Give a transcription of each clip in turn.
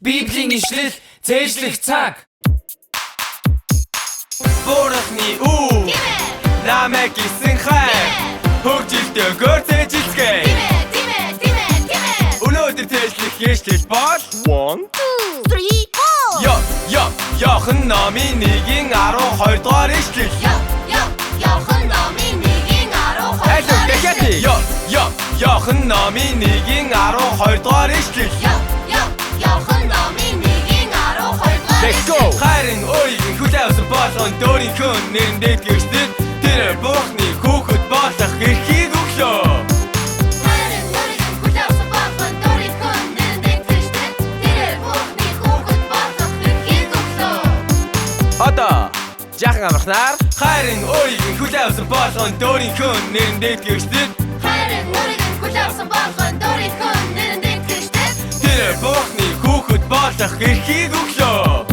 Библийн ишлэл цээжлэх цаг. Бурхны үг намайг гисэн хайр хөгжилтэй гөрцөж эцгээ. Өнөөдөр цээжлэх ишлэл бол 1 2 3 Яхан намын 1-ийн 12 дугаар ишлэл. Яхан намын 1-ийн 12 дугаар ишлэл. Яхан намын 1-ийн 12 дугаар ишлэл. Яхан намын 1-ийн 12 дугаар. Let's go. Хайрын уугийн хүлээвсэн болгон дөөрийнхөө нэрэндээ гэрчдэг. Тэр Бурхны хүүхэд болох эрхийг өглөө. Хайрын уугийн хүлээвсэн болгон дөөрийнхөө нэрэндээ гэрчдэг. Тэр Бурхны хүүхэд болох эрхийг өглөө. Одоо жаахан амрахнаар хайрын уугийн хүлээвсэн болгон дөөрийнхөө нэрэндээ гэрчдэг. Хайрын уугийн хүлээвсэн болгон дөөрийнхөө нэрэндээ гэрчдэг. Тэр Бурхны хүүхэд болох эрхийг өглөө.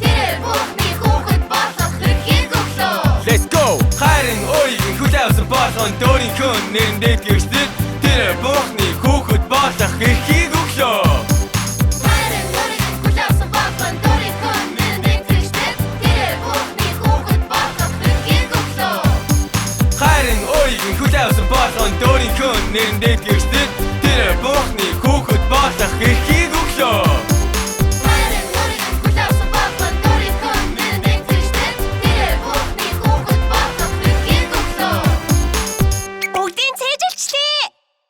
Тэр Бурхны хүүхэд болох эрхийг өглөө. Let's go. Хайрын уугийн хүлээвсэн болгон дөөрийнхөө нэрэндээ гэрчдэг. Тэр Бурхны хүүхэд болох эрхийг өглөө. Хайрын уугийн хүлээвсэн болгон дөөрийнхөө нэрэндээ гэрчдэг. Тэр Бурхны хүүхэд болох эрхийг өглөө. Хайрын уугийн хүлээвсэн болгон дөөрийнхөө нэрэндээ